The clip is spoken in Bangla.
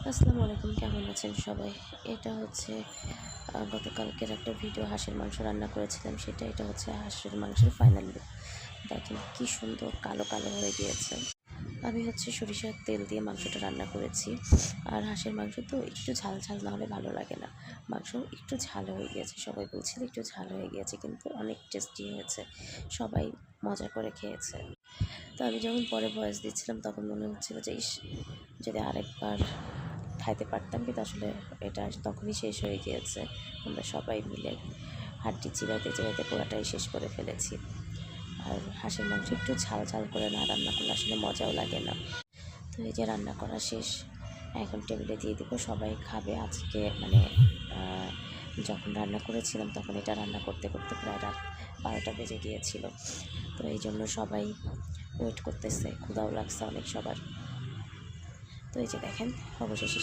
আসসালামু আলাইকুম, কেমন আছেন সবাই? এটা হচ্ছে গতকালকের একটা ভিডিও, হাঁসের মাংস রান্না করেছিলাম সেটা। এটা হচ্ছে হাঁসের মাংসের ফাইনাল লুক। দেখেন কি সুন্দর কালো কালো হয়ে গিয়েছে। আমি হচ্ছে সরিষার তেল দিয়ে মাংসটা রান্না করেছি। আর হাঁসের মাংস তো একটু ঝাল ঝাল না হলে ভালো লাগে না। মাংস একটু ঝাল হয়ে গিয়েছে, সবাই বলছিল একটু ঝাল হয়ে গিয়েছে, কিন্তু অনেক টেস্টি হয়েছে। সবাই মজা করে খেয়েছে। তো আমি যখন পরে ভয়েস দিচ্ছিলাম তখন মনে হচ্ছিল যে ইস, যদি আরেকবার খাইতে পারতাম, কিন্তু আসলে এটা তখনই শেষ হয়ে গিয়েছে। আমরা সবাই মিলে হাড্ডি চিবাইতে চিবাইতে পুরাটাই শেষ করে ফেলেছি। আর হাঁসের মাংস একটু ঝাল ঝাল করে না রান্না করলে আসলে মজাও লাগে না। তো এই যে রান্না করা শেষ, এখন টেবিলে দিয়ে দেবো, সবাই খাবে। আজকে মানে যখন রান্না করেছিলাম তখন এটা রান্না করতে করতে প্রায় রাত 12টা বেজে গিয়েছিল। তো এই জন্য সবাই ওয়েট করতেছে, ক্ষুধাও লাগছে অনেক সবার। তো এই যে দেখেন অবশেষে